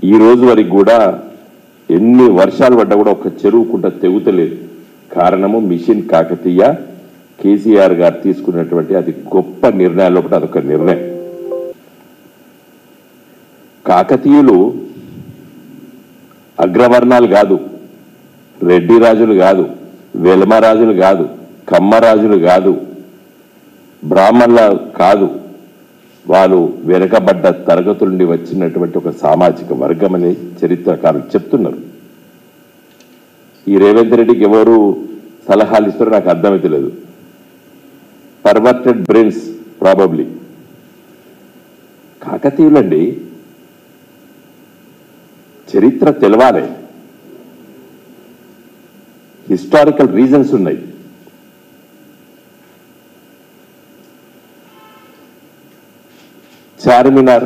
ఈ రోజు వరకు కూడా ఎన్ని వర్షాలు పడ్డా కూడా ఒక చెరువు కుంట తెగుతలేదు. కారణము మిషన్ కాకతీయ కేసీఆర్ గారు తీసుకున్నటువంటి అది గొప్ప నిర్ణయాల్లో కూడా అదొక నిర్ణయం. కాకతీయులు అగ్రవర్ణాలు కాదు, రెడ్డి రాజులు కాదు, వెలమరాజులు కాదు, కమ్మరాజులు కాదు, బ్రాహ్మణుల కాదు. వాళ్ళు వెనకబడ్డ తరగతుల నుండి వచ్చినటువంటి ఒక సామాజిక వర్గం అని చరిత్రకారులు చెప్తున్నారు. ఈ రేవంత్ రెడ్డికి ఎవరు సలహాలు ఇస్తారో నాకు అర్థమైతలేదు. Perverted brains probably. కాకతీయులండి, చరిత్ర తెలవాలి, హిస్టారికల్ రీజన్స్ ఉన్నాయి. చార్మినార్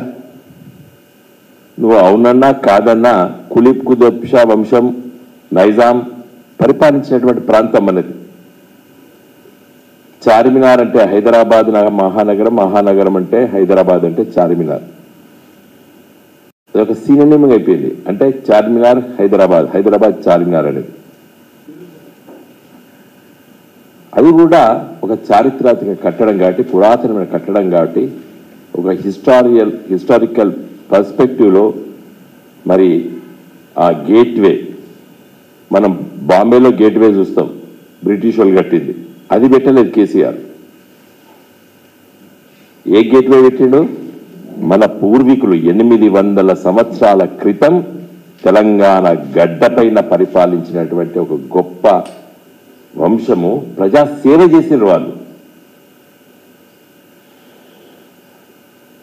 నువ్వు అవునన్నా కాదన్నా కులీబ్ కుతుబ్ షా వంశం నైజాం పరిపాలించినటువంటి ప్రాంతం అనేది. చార్మినార్ అంటే హైదరాబాద్ మహానగరం, మహానగరం అంటే హైదరాబాద్ అంటే చార్మినార్. అదొక సినోనిమ్ అయిపోయింది. అంటే చార్మినార్ హైదరాబాద్, హైదరాబాద్ చార్మినార్ అనేది. అది కూడా ఒక చారిత్రాత్మక కట్టడం కాబట్టి, పురాతనమైన కట్టడం కాబట్టి ఒక హిస్టారికల్ పర్స్పెక్టివ్లో మరి ఆ గేట్వే, మనం బాంబేలో గేట్వే చూస్తాం, బ్రిటిష్ వాళ్ళు కట్టింది, అది పెట్టలేదు కేసీఆర్. ఏ గేట్వే పెట్టిండు? మన పూర్వీకులు 800 సంవత్సరాల క్రితం తెలంగాణ గడ్డపైన పరిపాలించినటువంటి ఒక గొప్ప వంశము, ప్రజా సేవ చేసిన వాళ్ళు.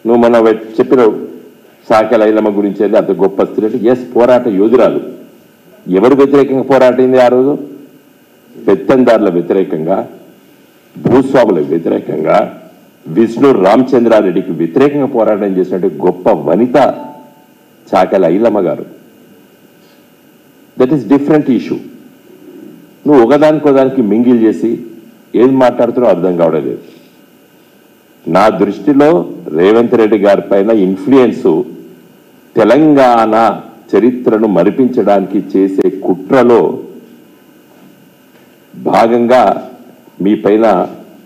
నువ్వు మన చెప్పిన సాకెల ఐలమ్మ గురించి అయితే అంత గొప్ప స్త్రీ అంటే ఎస్, పోరాట యోధురాలు. ఎవరు వ్యతిరేకంగా పోరాటింది ఆ రోజు? పెత్తందారుల వ్యతిరేకంగా, భూస్వాములకు వ్యతిరేకంగా, విష్ణు రామచంద్రారెడ్డికి వ్యతిరేకంగా పోరాటం చేసినట్టు గొప్ప వనిత చాకెల ఐలమ్మ గారు. That is different issue. నువ్వు ఒకదానికోదానికి మింగిల్ చేసి ఏం మాట్లాడుతున్నావు అర్థం కావడం లేదు. నా దృష్టిలో రేవంత్ రెడ్డి గారి పైన ఇన్ఫ్లుయెన్స్ తెలంగాణ చరిత్రను మరిపించడానికి చేసే కుట్రలో భాగంగా మీ పైన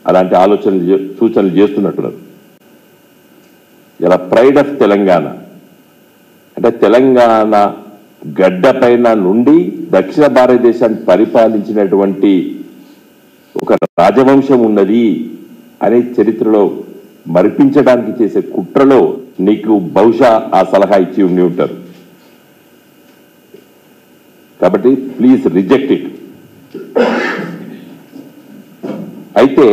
అలాంటి ఆలోచనలు సూచనలు చేస్తున్నట్టున్నారు. ఇలా ప్రైడ్ ఆఫ్ తెలంగాణ అంటే తెలంగాణ గడ్డ పైన నుండి దక్షిణ భారతదేశాన్ని పరిపాలించినటువంటి ఒక రాజవంశం ఉన్నది అనే చరిత్రలో మరిపించడానికి చేసే కుట్రలో నీకు బహుశా ఆ సలహా ఇచ్చి ఉండి ఉంటారు. కాబట్టి ప్లీజ్ రిజెక్ట్ ఇట్. అయితే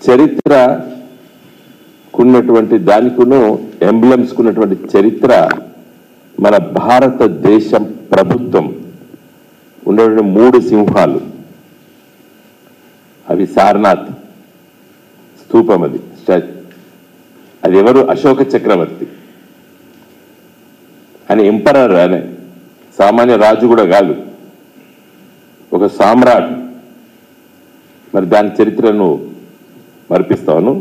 చరిత్రకున్నటువంటి దానికును ఎంబ్లమ్స్ కున్నటువంటి చరిత్ర మన భారతదేశం ప్రభుత్వం ఉన్నటువంటి 3 సింహాలు, అవి సారనాథ్ స్తూపం, అది అది ఎవరు? అశోక చక్రవర్తి అని ఎంపరర్, అనే సామాన్య రాజు కూడా కాదు, ఒక సామ్రాట్. మరి దాని చరిత్రను మరిపిస్తాను.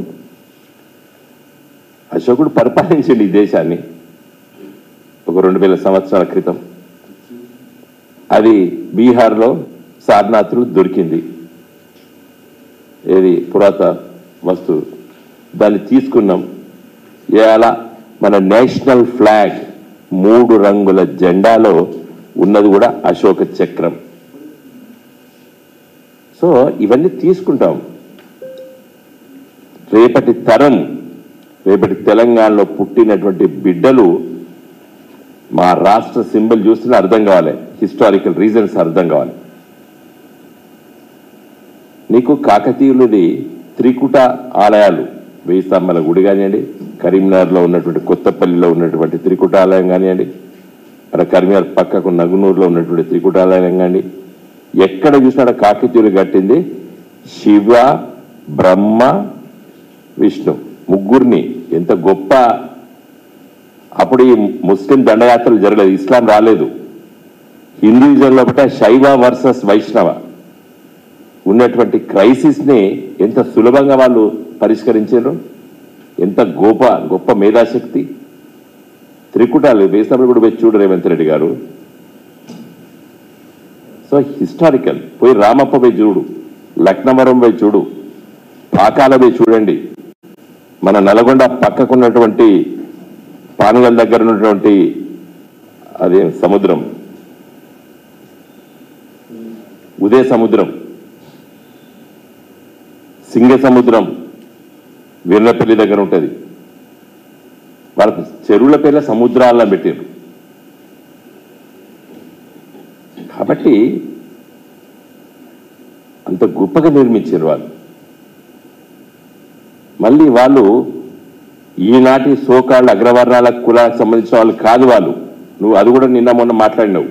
అశోకుడు పరిపాలించండి ఈ దేశాన్ని ఒక 2000 సంవత్సరాల క్రితం. అది బీహార్లో సారనాథ్లో దొరికింది. ఏది పురాత వస్తువు, దాన్ని తీసుకున్నాం. ఇలా మన నేషనల్ ఫ్లాగ్ 3 రంగుల జెండాలో ఉన్నది కూడా అశోక చక్రం. సో ఇవన్నీ తీసుకుంటాం. రేపటి తరం, రేపటి తెలంగాణలో పుట్టినటువంటి బిడ్డలు మా రాష్ట్ర సింబల్ చూస్తున్న అర్థం కావాలి, హిస్టారికల్ రీజన్స్ అర్థం కావాలి. నీకు కాకతీయులది త్రికుట ఆలయాలు, 1000 స్తంభాల గుడి కానివ్వండి, కరీంనగర్లో ఉన్నటువంటి కొత్తపల్లిలో ఉన్నటువంటి త్రికుట ఆలయం కానివ్వండి, అక్కడ కరీంనగర్ పక్కకు నగునూరులో ఉన్నటువంటి త్రికుట ఆలయం కానివ్వండి, ఎక్కడ చూసినా కాకతీయులు కట్టింది శివ, బ్రహ్మ, విష్ణు ముగ్గురిని. ఎంత గొప్ప! అప్పుడు ఈ ముస్లిం దండయాత్రలు జరగలేదు, ఇస్లాం రాలేదు. హిందూయిజంలో బట్ట శైవ వర్సెస్ వైష్ణవ ఉన్నటువంటి క్రైసిస్ని ఎంత సులభంగా వాళ్ళు పరిష్కరించారు. ఎంత గొప్ప మేధాశక్తి! త్రికుటాలు వేసినప్పుడు కూడా పోయి చూడు రేవంత్ రెడ్డి గారు. సో హిస్టారికల్ పోయి రామప్ప పోయి చూడు, లక్నవరం పోయి చూడు, పాకాల పోయి చూడండి, మన నల్గొండ పక్కకున్నటువంటి పానుగల్ దగ్గర ఉన్నటువంటి అదే సముద్రం ఉదయ సముద్రం, సింగ సముద్రం వీర్లపల్లి దగ్గర ఉంటుంది. వాళ్ళకి చెరువుల పేర్ల సముద్రాల్లో పెట్టారు. కాబట్టి అంత గొప్పగా నిర్మించారు వాళ్ళు. మళ్ళీ వాళ్ళు ఈనాటి సోకాళ్ళ అగ్రవర్ణాల కులాలకు సంబంధించిన వాళ్ళు కాదు వాళ్ళు. నువ్వు అది కూడా నిన్న మొన్న మాట్లాడినావు.